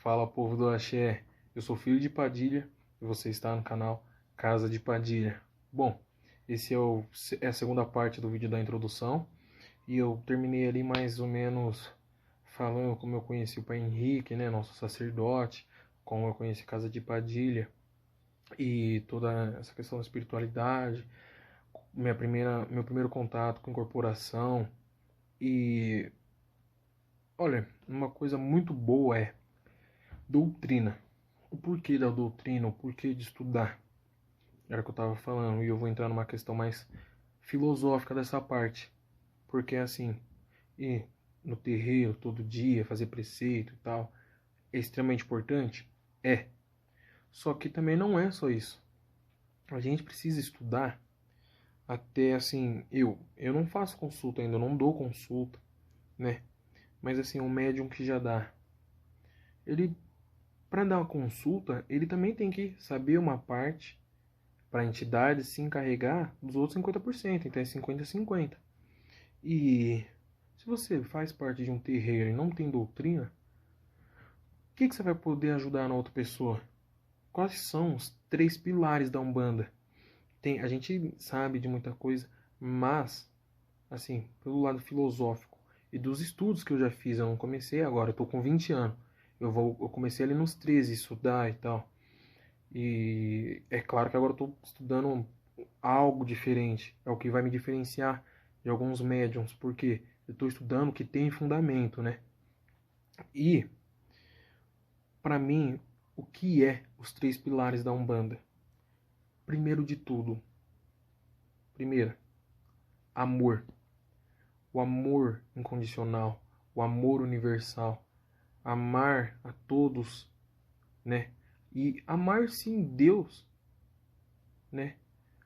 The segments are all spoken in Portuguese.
Fala, povo do Axé, eu sou filho de Padilha e você está no canal Casa de Padilha. Bom, é a segunda parte do vídeo da introdução e eu terminei ali mais ou menos falando como eu conheci o Pai Henrique, né, nosso sacerdote, como eu conheci Casa de Padilha e toda essa questão da espiritualidade, meu primeiro contato com incorporação e, olha, uma coisa muito boa é doutrina. O porquê da doutrina, o porquê de estudar. Era o que eu estava falando, e eu vou entrar numa questão mais filosófica dessa parte. Porque assim, ir no terreiro todo dia, fazer preceito e tal, é extremamente importante? É. Só que também não é só isso. A gente precisa estudar até assim, eu não faço consulta ainda, eu não dou consulta, né? Mas assim, o médium que já dá, ele, para dar uma consulta, ele também tem que saber uma parte para a entidade se encarregar dos outros 50%, então é 50-50. E se você faz parte de um terreiro e não tem doutrina, o que você vai poder ajudar na outra pessoa? Quais são os três pilares da Umbanda? A gente sabe de muita coisa, mas, assim, pelo lado filosófico e dos estudos que eu já fiz, eu não comecei agora, eu tô com 20 anos. Eu comecei ali nos 13 estudar e tal. E é claro que agora eu estou estudando algo diferente. É o que vai me diferenciar de alguns médiums, porque eu estou estudando o que tem fundamento, né? E, para mim, o que é os três pilares da Umbanda? Primeiro de tudo, primeiro, amor. O amor incondicional, o amor universal. Amar a todos, né? E amar sim Deus, né?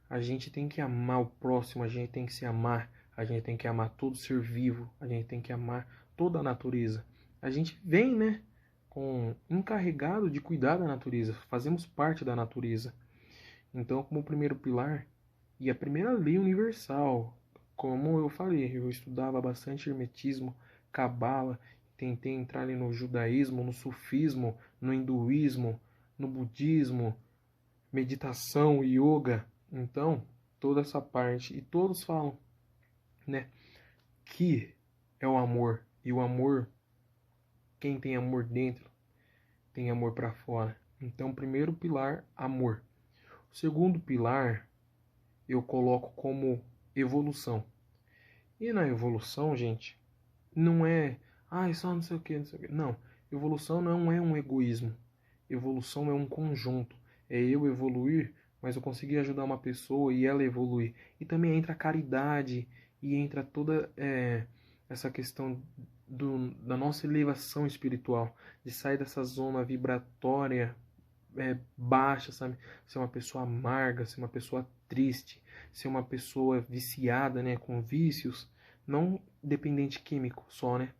A gente tem que amar o próximo, a gente tem que se amar, a gente tem que amar todo ser vivo, a gente tem que amar toda a natureza. A gente vem, né, com encarregado de cuidar da natureza, fazemos parte da natureza. Então, como primeiro pilar e a primeira lei universal, como eu falei, eu estudava bastante hermetismo, cabala, tentei entrar ali no judaísmo, no sufismo, no hinduísmo, no budismo, meditação, yoga. Então, toda essa parte, e todos falam, né, que é o amor. E o amor, quem tem amor dentro, tem amor para fora. Então, primeiro pilar, amor. O segundo pilar, eu coloco como evolução. E na evolução, gente, não é, só não sei o que, não sei o que. Não, evolução não é um egoísmo. Evolução é um conjunto. É eu evoluir, mas eu conseguir ajudar uma pessoa e ela evoluir. E também entra a caridade e entra toda essa questão da nossa elevação espiritual, de sair dessa zona vibratória baixa, sabe? Ser uma pessoa amarga, ser uma pessoa triste, ser uma pessoa viciada, né, com vícios, não dependente químico só, né?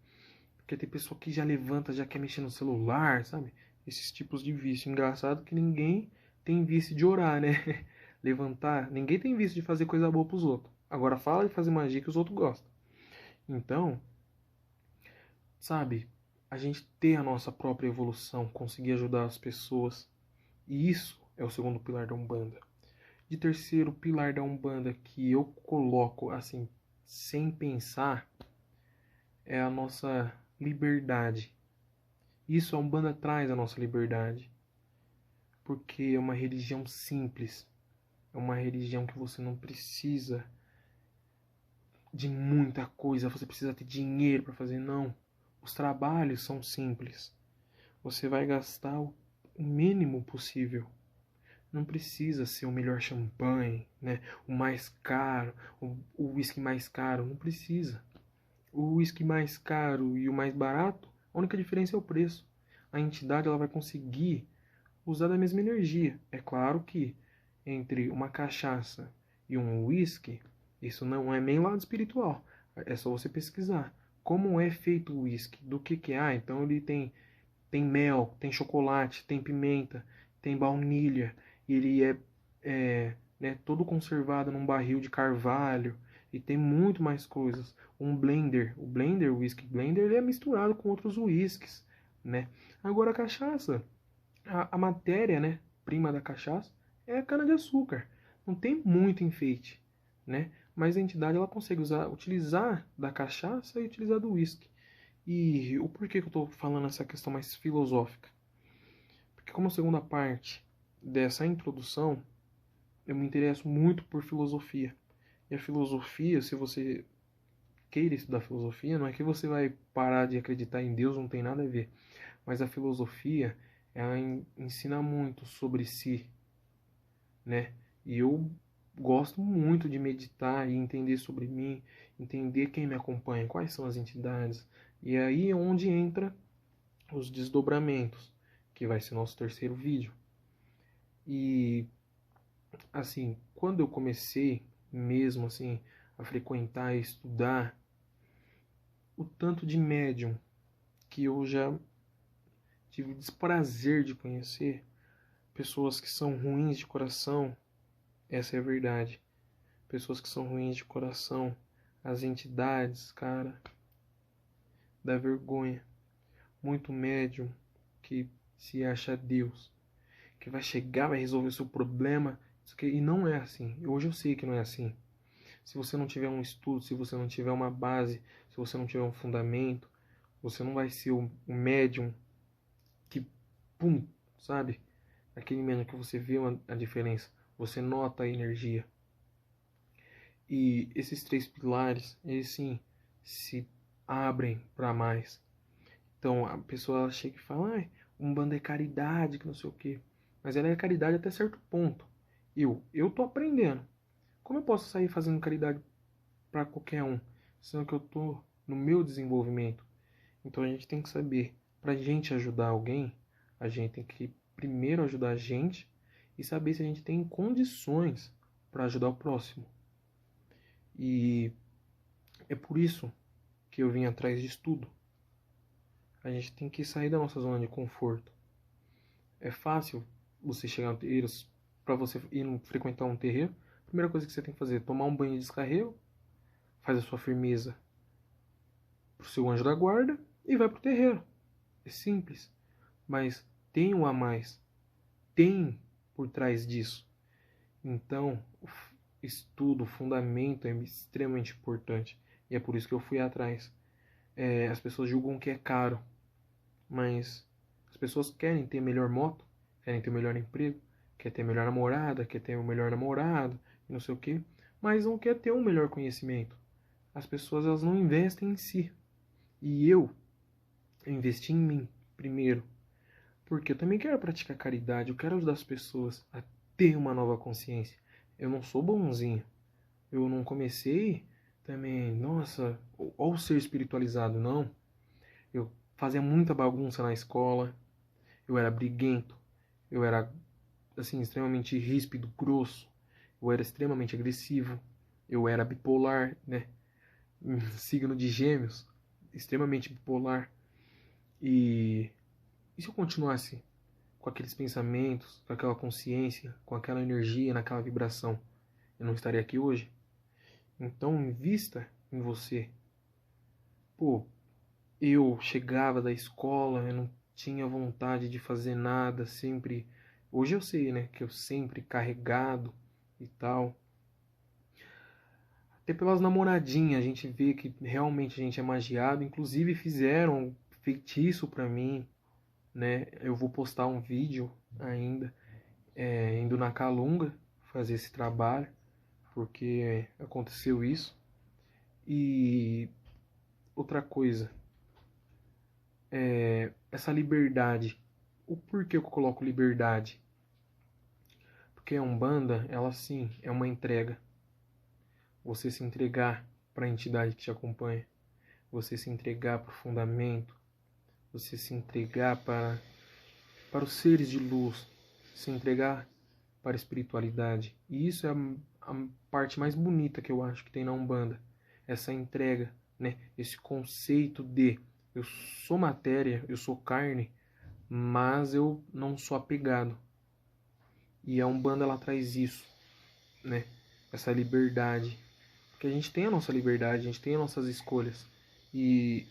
Porque tem pessoa que já levanta, já quer mexer no celular, sabe? Esses tipos de vício. Engraçado que ninguém tem vício de orar, né? Levantar, ninguém tem vício de fazer coisa boa pros outros. Agora fala de fazer magia que os outros gostam. Então, sabe, a gente ter a nossa própria evolução, conseguir ajudar as pessoas. E isso é o segundo pilar da Umbanda. De terceiro pilar da Umbanda que eu coloco assim, sem pensar, é a nossa liberdade. Isso a Umbanda traz a nossa liberdade. Porque é uma religião simples. É uma religião que você não precisa de muita coisa, você precisa ter dinheiro para fazer, não. Os trabalhos são simples. Você vai gastar o mínimo possível. Não precisa ser o melhor champanhe, né? O mais caro, o whisky mais caro, não precisa. O whisky mais caro e o mais barato, a única diferença é o preço. A entidade ela vai conseguir usar da mesma energia. É claro que entre uma cachaça e um whisky, isso não é nem lado espiritual. É só você pesquisar. Como é feito o whisky? Do que é? Então ele tem mel, tem chocolate, tem pimenta, tem baunilha. E ele né, todo conservado num barril de carvalho. E tem muito mais coisas. Um blender, o whisky blender, ele é misturado com outros whiskies. né? Agora a cachaça, a matéria, né, prima da cachaça é a cana-de-açúcar. Não tem muito enfeite, né? Mas a entidade ela consegue utilizar da cachaça e utilizar do uísque. E o porquê que eu estou falando essa questão mais filosófica? Porque como segunda parte dessa introdução, eu me interesso muito por filosofia. E a filosofia, se você queira estudar filosofia, não é que você vai parar de acreditar em Deus, não tem nada a ver. Mas a filosofia, ela ensina muito sobre si, né? E eu gosto muito de meditar e entender sobre mim, entender quem me acompanha, quais são as entidades. E aí é onde entra os desdobramentos, que vai ser nosso terceiro vídeo. E assim, quando eu comecei mesmo assim a frequentar e estudar, o tanto de médium que eu já tive o desprazer de conhecer, pessoas que são ruins de coração, essa é a verdade. Pessoas que são ruins de coração, as entidades, cara, dá vergonha. Muito médium que se acha Deus, que vai chegar, vai resolver o seu problema, e não é assim. Hoje eu sei que não é assim. Se você não tiver um estudo, se você não tiver uma base, se você não tiver um fundamento, você não vai ser o médium que, pum, sabe? Aquele médium que você vê a diferença, você nota a energia. E esses três pilares, eles sim se abrem para mais. Então a pessoa chega e fala, Umbanda é caridade, que não sei o quê. Mas ela é caridade até certo ponto. Eu tô aprendendo. Como eu posso sair fazendo caridade para qualquer um, sendo que eu tô no meu desenvolvimento? Então a gente tem que saber, pra gente ajudar alguém, a gente tem que primeiro ajudar a gente e saber se a gente tem condições para ajudar o próximo. E é por isso que eu vim atrás de estudo. A gente tem que sair da nossa zona de conforto. É fácil você chegar no terreiro, para você ir frequentar um terreiro, a primeira coisa que você tem que fazer é tomar um banho de descarrego, faz a sua firmeza pro seu anjo da guarda e vai pro terreiro. É simples, mas tem um a mais, tem por trás disso. Então, o estudo, o fundamento é extremamente importante e é por isso que eu fui atrás. As pessoas julgam que é caro, mas as pessoas querem ter melhor moto, querem ter melhor emprego, quer ter melhor namorada, quer ter o melhor namorado, e não sei o que, mas não quer ter um melhor conhecimento. As pessoas elas não investem em si. E eu investi em mim primeiro, porque eu também quero praticar caridade, eu quero ajudar as pessoas a ter uma nova consciência. Eu não sou bonzinho. Eu não comecei também, nossa, ou ser espiritualizado, não. Eu fazia muita bagunça na escola, eu era briguento, eu era assim extremamente ríspido, grosso, eu era extremamente agressivo, eu era bipolar, né? Signo de Gêmeos, extremamente bipolar. E se eu continuasse com aqueles pensamentos, com aquela consciência, com aquela energia, naquela vibração, eu não estaria aqui hoje? Então invista em você. Pô, eu chegava da escola, eu não tinha vontade de fazer nada, sempre. Hoje eu sei, né, que eu sempre carregado e tal. Até pelas namoradinhas a gente vê que realmente a gente é magiado. Inclusive fizeram feitiço pra mim, né? Eu vou postar um vídeo ainda, indo na Calunga fazer esse trabalho, porque aconteceu isso. E outra coisa, essa liberdade. O porquê eu coloco liberdade? Porque a Umbanda, ela sim, é uma entrega. Você se entregar para a entidade que te acompanha. Você se entregar para o fundamento. Você se entregar para os seres de luz. Se entregar para a espiritualidade. E isso é a parte mais bonita que eu acho que tem na Umbanda. Essa entrega, né? Esse conceito de eu sou matéria, eu sou carne, mas eu não sou apegado. E a Umbanda ela traz isso, né? Essa liberdade. Porque a gente tem a nossa liberdade, a gente tem as nossas escolhas. E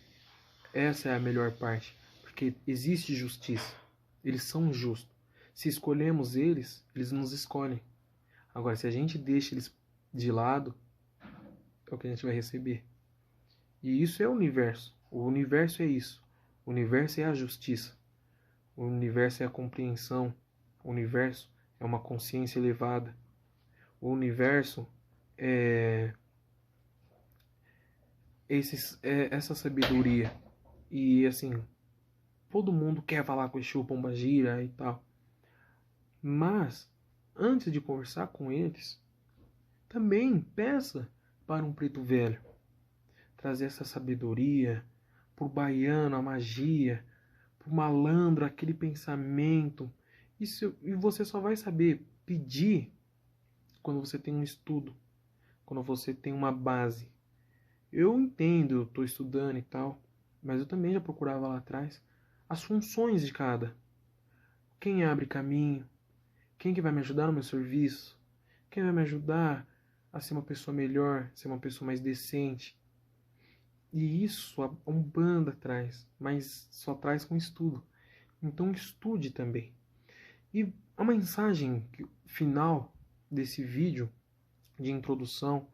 essa é a melhor parte. porque existe justiça. Eles são justos. Se escolhemos eles, eles nos escolhem. Agora, se a gente deixa eles de lado, é o que a gente vai receber. E isso é o universo. O universo é isso. O universo é a justiça. O universo é a compreensão. O universo é uma consciência elevada. O universo é essa sabedoria. E assim, todo mundo quer falar com Exu, Pombagira e tal. Mas, antes de conversar com eles, também peça para um preto velho trazer essa sabedoria, pro baiano a magia, pro malandro aquele pensamento. Isso, e você só vai saber pedir quando você tem um estudo, quando você tem uma base. Eu entendo, eu estou estudando e tal, mas eu também já procurava lá atrás as funções de cada. Quem abre caminho, quem que vai me ajudar no meu serviço, quem vai me ajudar a ser uma pessoa melhor, ser uma pessoa mais decente. E isso a Umbanda traz, mas só traz com estudo. Então estude também. E a mensagem final desse vídeo de introdução,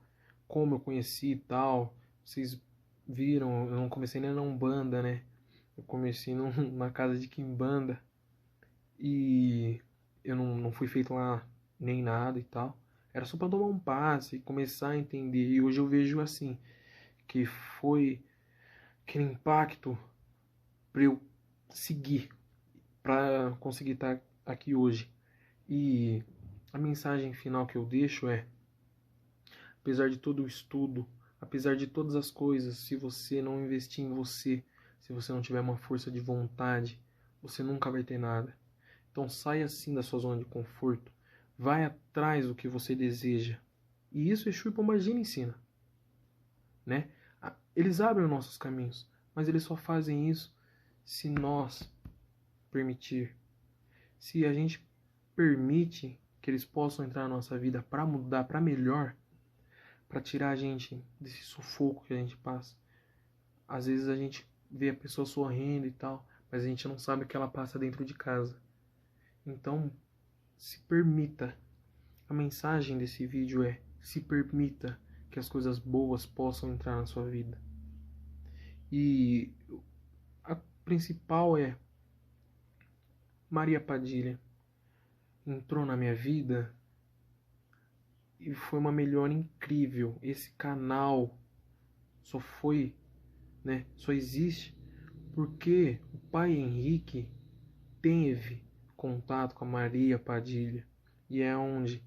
como eu conheci e tal, vocês viram, eu não comecei nem na Umbanda, né? Eu comecei na casa de Quimbanda e eu não fui feito lá nem nada e tal. Era só para tomar um passe e começar a entender. E hoje eu vejo assim, que foi aquele impacto para eu seguir, para conseguir estar aqui hoje. E a mensagem final que eu deixo é: apesar de todo o estudo, apesar de todas as coisas, se você não investir em você, se você não tiver uma força de vontade, você nunca vai ter nada. Então saia assim da sua zona de conforto, vai atrás do que você deseja. E isso Exu e Pombagira ensina, né? Eles abrem os nossos caminhos, mas eles só fazem isso se nós permitir. Se a gente permite que eles possam entrar na nossa vida para mudar, para melhor, para tirar a gente desse sufoco que a gente passa. Às vezes a gente vê a pessoa sorrindo e tal, mas a gente não sabe o que ela passa dentro de casa. Então, se permita. A mensagem desse vídeo é: se permita que as coisas boas possam entrar na sua vida. E a principal é: Maria Padilha entrou na minha vida e foi uma melhora incrível. Esse canal só foi, né, só existe porque o pai Henrique teve contato com a Maria Padilha. E é onde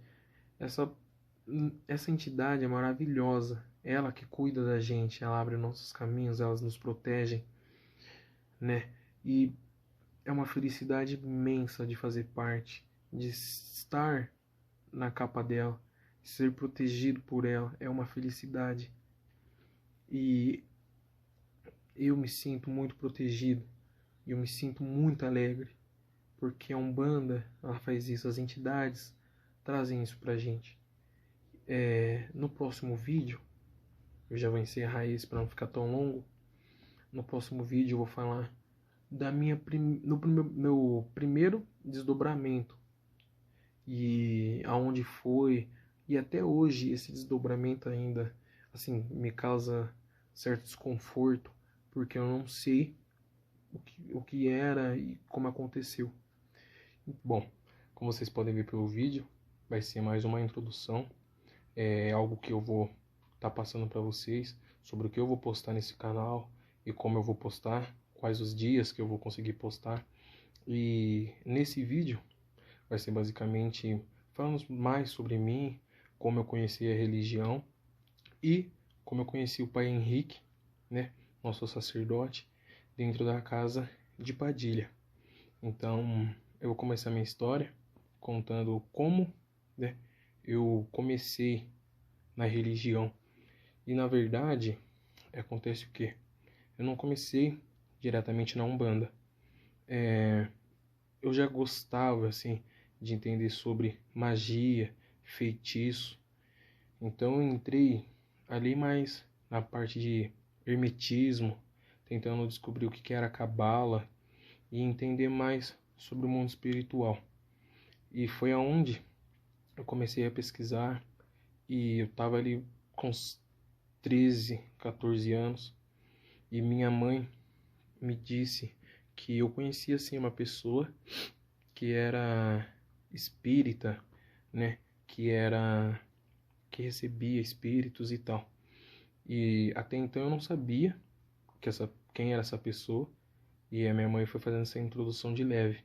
essa entidade é maravilhosa. Ela que cuida da gente, ela abre nossos caminhos, ela nos protege, né? E é uma felicidade imensa de fazer parte, de estar na capa dela, ser protegido por ela. É uma felicidade. E eu me sinto muito protegido. E eu me sinto muito alegre. Porque a Umbanda, ela faz isso. As entidades trazem isso pra gente. No próximo vídeo, eu já vou encerrar esse para não ficar tão longo. No próximo vídeo eu vou falar da meu primeiro desdobramento. E aonde foi. E até hoje esse desdobramento ainda assim me causa certo desconforto, porque eu não sei o que era e como aconteceu. Bom, como vocês podem ver pelo vídeo, vai ser mais uma introdução. É algo que eu vou estar passando para vocês sobre o que eu vou postar nesse canal e como eu vou postar, quais os dias que eu vou conseguir postar. E nesse vídeo vai ser basicamente falando mais sobre mim, como eu conheci a religião e como eu conheci o pai Henrique, né, nosso sacerdote, dentro da casa de Padilha. Então, eu vou começar minha história contando como, né, eu comecei na religião. E na verdade, acontece o quê? Eu não comecei diretamente na Umbanda. Eu já gostava, assim, de entender sobre magia, feitiço. Então eu entrei ali mais na parte de hermetismo, tentando descobrir o que era cabala. e entender mais sobre o mundo espiritual. E foi aonde eu comecei a pesquisar e eu tava ali com uns 13, 14 anos e minha mãe me disse que eu conhecia assim uma pessoa que era espírita, né? Que recebia espíritos e tal. E até então eu não sabia quem era essa pessoa. E a minha mãe foi fazendo essa introdução de leve.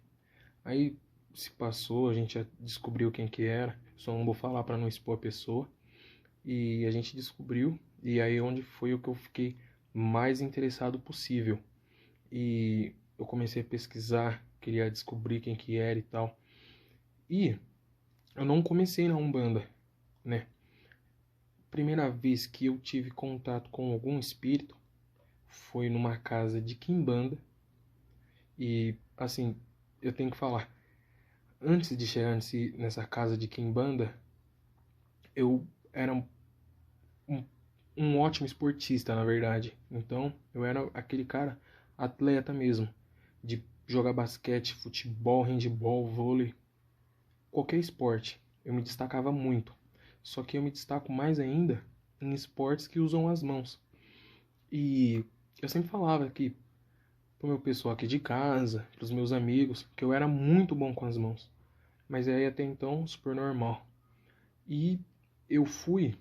Aí se passou, a gente já descobriu quem que era. Só não vou falar para não expor a pessoa. E a gente descobriu. E aí onde foi o que eu fiquei mais interessado possível. E eu comecei a pesquisar, queria descobrir quem que era e tal. E eu não comecei na Umbanda, né? Primeira vez que eu tive contato com algum espírito foi numa casa de quimbanda. E, assim, eu tenho que falar, antes de chegar nessa casa de quimbanda, eu era um, um ótimo esportista, na verdade. Então, eu era aquele cara atleta mesmo, de jogar basquete, futebol, handebol, vôlei, qualquer esporte. Eu me destacava muito. Só que eu me destaco mais ainda em esportes que usam as mãos. E eu sempre falava que pro meu pessoal aqui de casa, pros meus amigos, que eu era muito bom com as mãos. Mas aí até então super normal. E eu fui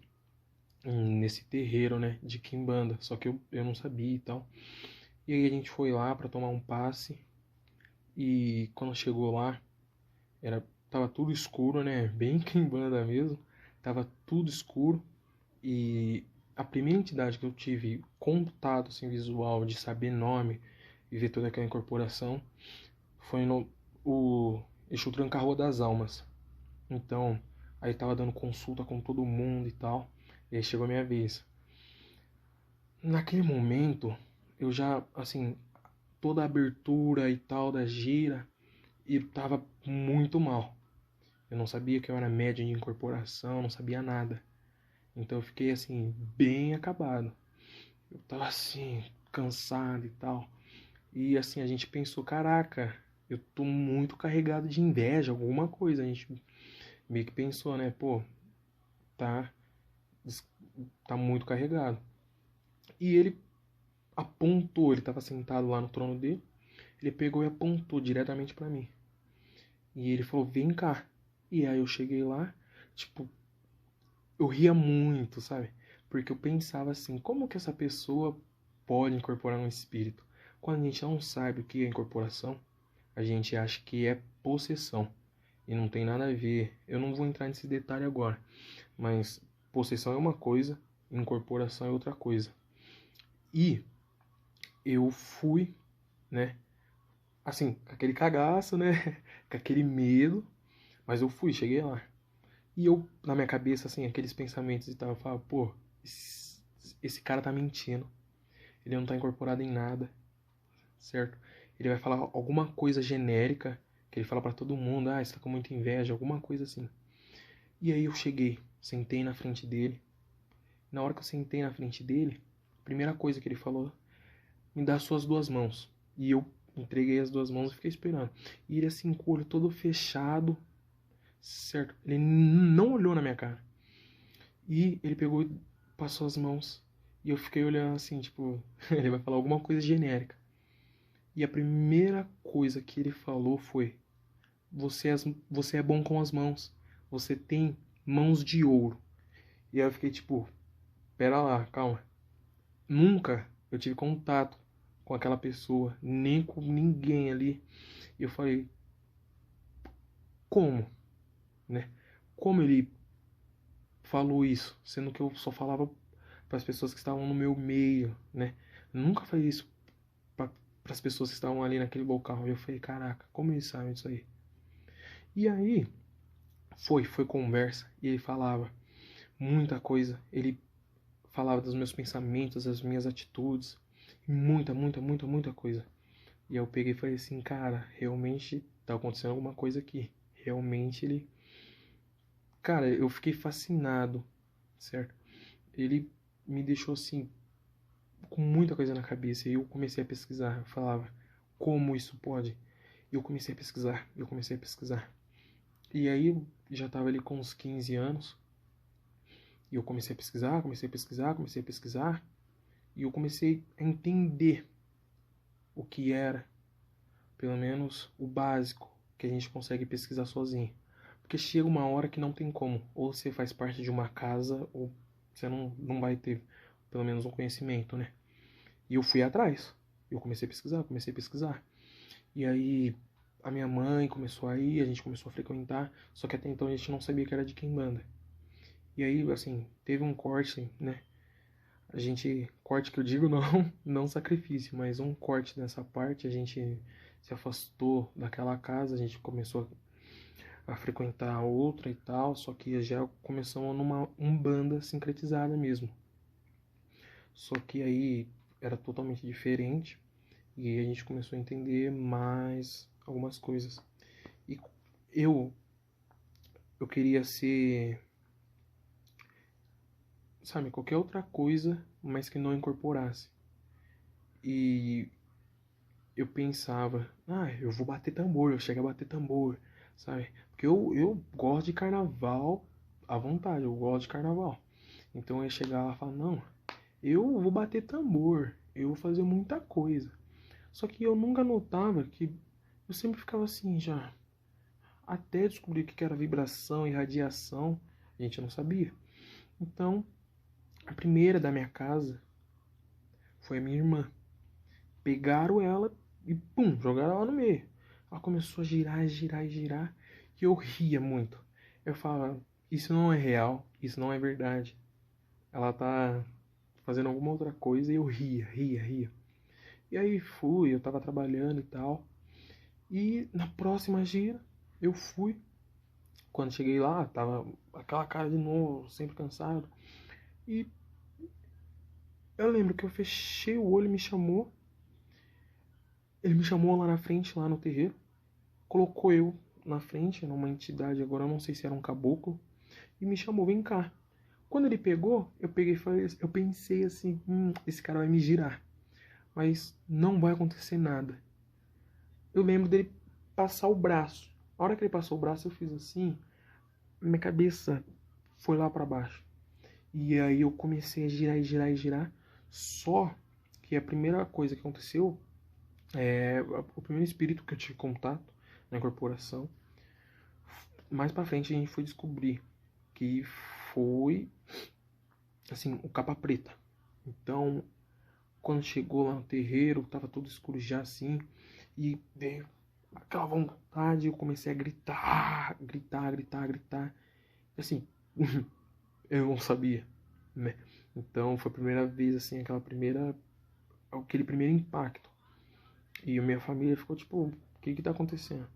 nesse terreiro, né, de quimbanda, só que eu não sabia e tal. E aí a gente foi lá para tomar um passe e quando chegou lá, tava tudo escuro, né, bem quimbanda mesmo. Tava tudo escuro e a primeira entidade que eu tive contato assim, visual de saber nome e ver toda aquela incorporação foi no o Exu Tranca-Rua das Almas. Então, aí tava dando consulta com todo mundo e tal. E aí chegou a minha vez. Naquele momento, eu já, assim, toda a abertura e tal da gira, e tava muito mal. Eu não sabia que eu era médium de incorporação, não sabia nada. Então eu fiquei, assim, bem acabado. Eu tava, assim, cansado e tal. E, assim, a gente pensou, caraca, eu tô muito carregado de inveja, alguma coisa. A gente meio que pensou, né, pô, tá, tá muito carregado. E ele apontou, ele estava sentado lá no trono dele, ele pegou e apontou diretamente para mim. E ele falou, vem cá. E aí eu cheguei lá, tipo, eu ria muito, sabe? Porque eu pensava assim, como que essa pessoa pode incorporar um espírito? Quando a gente não sabe o que é incorporação, a gente acha que é possessão. E não tem nada a ver. Eu não vou entrar nesse detalhe agora. Mas possessão é uma coisa, incorporação é outra coisa. E eu fui, né? Assim, com aquele cagaço, né? Com aquele medo. Mas eu fui, cheguei lá. E eu, na minha cabeça, assim, aqueles pensamentos e tal, eu falava, pô, esse cara tá mentindo. Ele não tá incorporado em nada, certo? Ele vai falar alguma coisa genérica, que ele fala pra todo mundo, ah, você tá com muita inveja, alguma coisa assim. E aí eu cheguei, sentei na frente dele. Na hora que eu sentei na frente dele, a primeira coisa que ele falou, me dá as suas duas mãos. E eu entreguei as duas mãos e fiquei esperando. E ele assim, com o olho todo fechado, certo? Ele não olhou na minha cara. E ele pegou e passou as mãos. E eu fiquei olhando assim, tipo, ele vai falar alguma coisa genérica. E a primeira coisa que ele falou foi: você é bom com as mãos. Você tem mãos de ouro. E aí eu fiquei tipo, pera lá, calma. Nunca eu tive contato com aquela pessoa, nem com ninguém ali. E eu falei, como, né? Como ele falou isso, sendo que eu só falava para as pessoas que estavam no meu meio, né? Nunca falei isso para as pessoas que estavam ali naquele local. E eu falei, caraca, como ele sabe disso aí? E aí foi conversa e ele falava muita coisa. Ele falava dos meus pensamentos, das minhas atitudes, muita coisa. E eu peguei e falei assim, cara, realmente tá acontecendo alguma coisa aqui. Realmente ele, cara, eu fiquei fascinado, certo? Ele me deixou assim com muita coisa na cabeça e eu comecei a pesquisar. Eu falava, como isso pode? E eu comecei a pesquisar, eu comecei a pesquisar. E aí eu já tava ali com uns 15 anos, e eu comecei a pesquisar, comecei a pesquisar, comecei a pesquisar, e eu comecei a entender o que era, pelo menos o básico, que a gente consegue pesquisar sozinho. Porque chega uma hora que não tem como, ou você faz parte de uma casa, ou você não vai ter pelo menos um conhecimento, né? E eu fui atrás, eu comecei a pesquisar, comecei a pesquisar. E aí a minha mãe começou a ir, a gente começou a frequentar, só que até então a gente não sabia que era de Quimbanda. E aí, assim, teve um corte, né? A gente, corte que eu digo não, não sacrifício, mas um corte nessa parte, a gente se afastou daquela casa, a gente começou a frequentar outra e tal, só que já começamos numa umbanda sincretizada mesmo. Só que aí era totalmente diferente e a gente começou a entender mais algumas coisas. E eu eu queria ser, sabe, qualquer outra coisa, mas que não incorporasse. E eu pensava, eu vou bater tambor, eu chego a bater tambor, sabe? Porque eu gosto de carnaval à vontade, eu gosto de carnaval. Então eu ia chegar lá e falar, não, eu vou bater tambor, eu vou fazer muita coisa. Só que eu nunca notava que eu sempre ficava assim já. Até descobrir o que era vibração e radiação, a gente não sabia. Então, a primeira da minha casa foi a minha irmã. Pegaram ela e pum, jogaram ela no meio. Ela começou a girar, girar, girar. E eu ria muito. Eu falava, isso não é real, isso não é verdade. Ela tá fazendo alguma outra coisa e eu ria, ria, ria. E aí fui, eu tava trabalhando e tal. E na próxima gira, eu fui. Quando cheguei lá, tava aquela cara de novo, sempre cansado. E eu lembro que eu fechei o olho e me chamou. Ele me chamou lá na frente, lá no terreiro. Colocou eu na frente, era uma entidade, agora eu não sei se era um caboclo. E me chamou, vem cá. Quando ele pegou, eu peguei e falei, eu pensei assim, esse cara vai me girar. Mas não vai acontecer nada. Eu lembro dele passar o braço. A hora que ele passou o braço, eu fiz assim, minha cabeça foi lá pra baixo. E aí eu comecei a girar e girar e girar. Só que a primeira coisa que aconteceu, o primeiro espírito que eu tive contato na incorporação, mais pra frente a gente foi descobrir que foi, assim, o capa preta. Então, quando chegou lá no terreiro, tava tudo escuro já assim, e veio aquela vontade, eu comecei a gritar, gritar, gritar, gritar. Assim, eu não sabia, né? Então foi a primeira vez, assim, aquele primeiro impacto. E a minha família ficou tipo, o que tá acontecendo?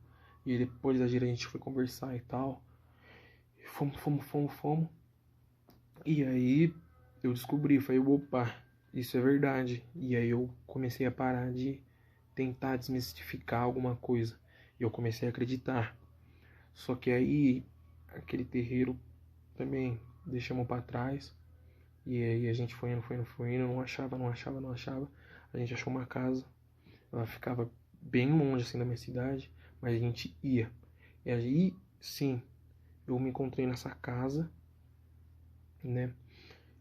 E depois da gira a gente foi conversar e tal. E fomos. E aí eu descobri, falei, opa, isso é verdade. E aí eu comecei a parar de tentar desmistificar alguma coisa. E eu comecei a acreditar. Só que aí aquele terreiro também deixamos pra trás. E aí a gente foi indo, não achava. A gente achou uma casa. Ela ficava bem longe assim da minha cidade, mas a gente ia. E aí, sim, eu me encontrei nessa casa, né?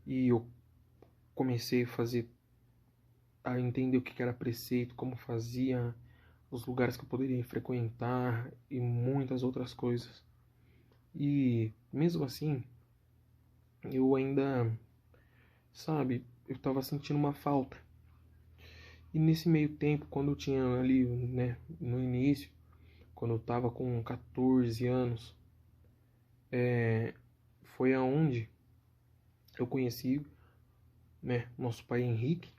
E eu comecei a entender o que era preceito, como fazia, os lugares que eu poderia frequentar e muitas outras coisas. E mesmo assim, eu ainda, sabe, eu tava sentindo uma falta. E nesse meio tempo, quando eu tinha ali, né, no início, quando eu tava com 14 anos, foi aonde eu conheci, né, nosso pai Henrique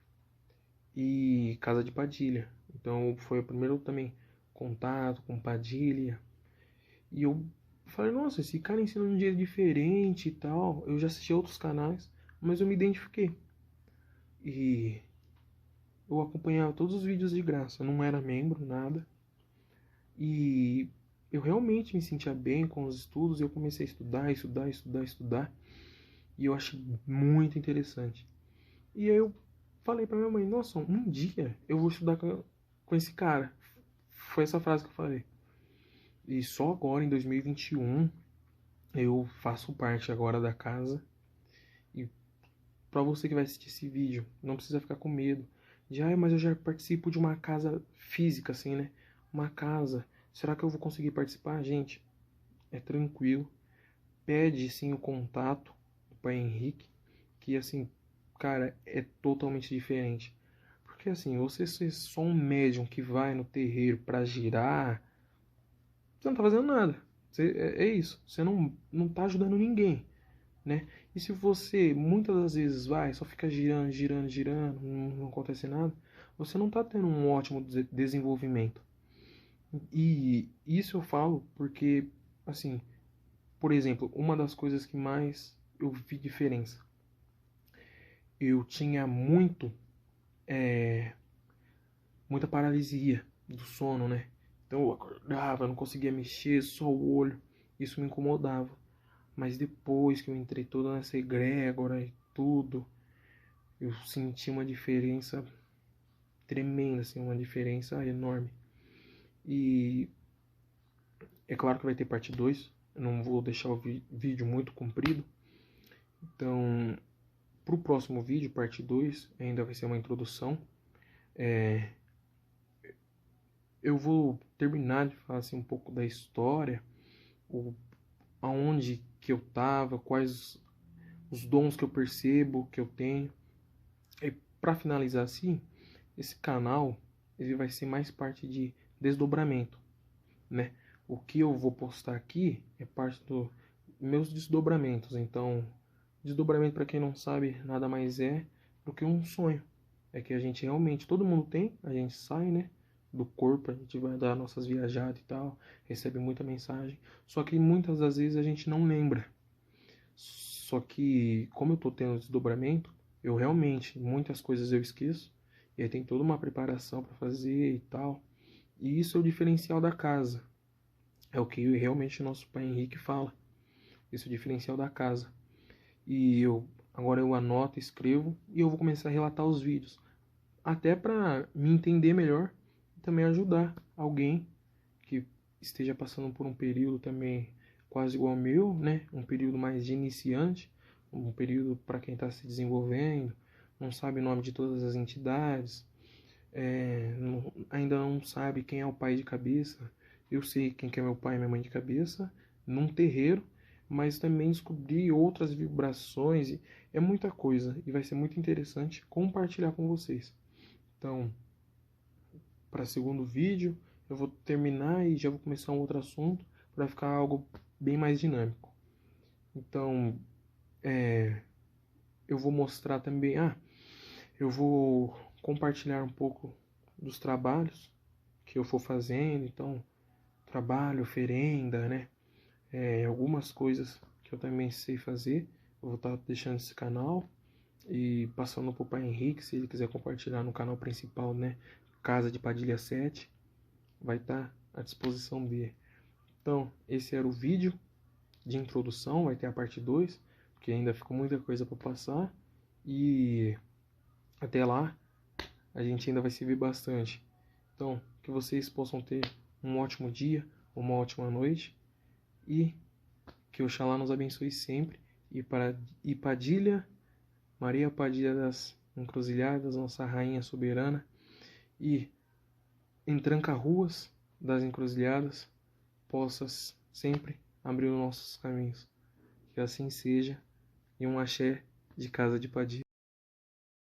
e Casa de Padilha. Então foi o primeiro também contato com Padilha. E eu falei, nossa, esse cara ensina de um jeito diferente e tal. Eu já assisti outros canais, mas eu me identifiquei. E eu acompanhava todos os vídeos de graça, eu não era membro, nada. E eu realmente me sentia bem com os estudos, e eu comecei a estudar. E eu achei muito interessante. E aí eu falei pra minha mãe, nossa, um dia eu vou estudar com esse cara. Foi essa frase que eu falei. E só agora, em 2021, eu faço parte agora da casa. E pra você que vai assistir esse vídeo, não precisa ficar com medo. Mas eu já participo de uma casa física, assim, né? Uma casa. Será que eu vou conseguir participar? Gente, é tranquilo. Pede, sim, o contato do Pai Henrique. Que, assim, cara, é totalmente diferente. Porque, assim, você ser só um médium que vai no terreiro pra girar, você não tá fazendo nada. É isso. Você não tá ajudando ninguém, né? E se você muitas das vezes vai, só fica girando, girando, girando, não acontece nada, você não tá tendo um ótimo desenvolvimento. E isso eu falo porque, assim, por exemplo, uma das coisas que mais eu vi diferença, eu tinha muita paralisia do sono, né? Então eu acordava, não conseguia mexer, só o olho, isso me incomodava. Mas depois que eu entrei toda nessa egrégora e tudo, eu senti uma diferença tremenda, assim, uma diferença enorme. E é claro que vai ter parte 2, eu não vou deixar o vídeo muito comprido. Então, pro próximo vídeo, parte 2, ainda vai ser uma introdução. Eu vou terminar de falar assim, um pouco da história, aonde que eu tava, quais os dons que eu percebo, que eu tenho. E para finalizar assim, esse canal ele vai ser mais parte de desdobramento, né? O que eu vou postar aqui é parte dos meus desdobramentos. Então, desdobramento, para quem não sabe, nada mais é do que um sonho. É que a gente realmente, todo mundo tem, a gente sai, né, do corpo, a gente vai dar nossas viajadas e tal, recebe muita mensagem. Só que muitas das vezes a gente não lembra. Só que, como eu tô tendo desdobramento, eu realmente, muitas coisas eu esqueço. E aí tem toda uma preparação para fazer e tal. E isso é o diferencial da casa. É o que realmente o nosso pai Henrique fala. Esse é o diferencial da casa. E agora eu anoto, escrevo e eu vou começar a relatar os vídeos. Até para me entender melhor e também ajudar alguém que esteja passando por um período também quase igual ao meu, né? Um período mais de iniciante, um período para quem está se desenvolvendo, não sabe o nome de todas as entidades, ainda não sabe quem é o pai de cabeça. Eu sei quem que é meu pai e minha mãe de cabeça, num terreiro, mas também descobri outras vibrações, e é muita coisa, e vai ser muito interessante compartilhar com vocês. Então, para segundo vídeo, eu vou terminar e já vou começar um outro assunto para ficar algo bem mais dinâmico. Então, eu vou mostrar também, eu vou compartilhar um pouco dos trabalhos que eu for fazendo, então, trabalho, oferenda, né? Algumas coisas que eu também sei fazer, eu vou estar deixando esse canal e passando para o Pai Henrique, se ele quiser compartilhar no canal principal, né? Casa de Padilha 7, vai estar à disposição dele. Então, esse era o vídeo de introdução, vai ter a parte 2, porque ainda ficou muita coisa para passar. E até lá, a gente ainda vai se ver bastante. Então, que vocês possam ter um ótimo dia, uma ótima noite. E que Oxalá nos abençoe sempre. E Padilha, Maria Padilha das Encruzilhadas, nossa rainha soberana. E em Tranca-Ruas das Encruzilhadas, possas sempre abrir os nossos caminhos. Que assim seja, e um axé de Casa de Padilha.